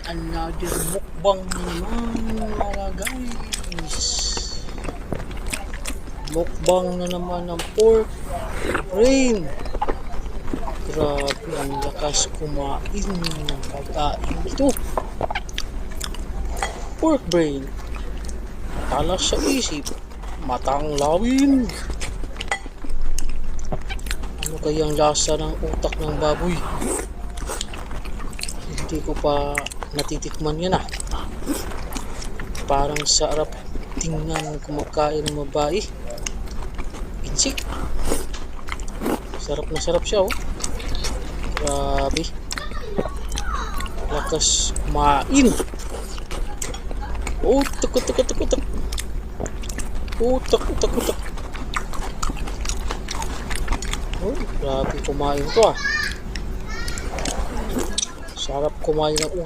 Another mukbang na naman mga guys. Mukbang na naman ng pork brain. Grabe ang lakas kumain ng pagkain ito. Pork brain. Talas sa isip. Matang lawin. Ano kayang lasa ng utak ng baboy? Hindi ko pa natitikman yan ah. Parang sarap tingnan kumakain ng babae. Insik. Sarap na sarap siya oh. Grabe. Lakas kumain. Utak. Utak. Oh, grabe kumain to ah. Sarap kumain ng utak.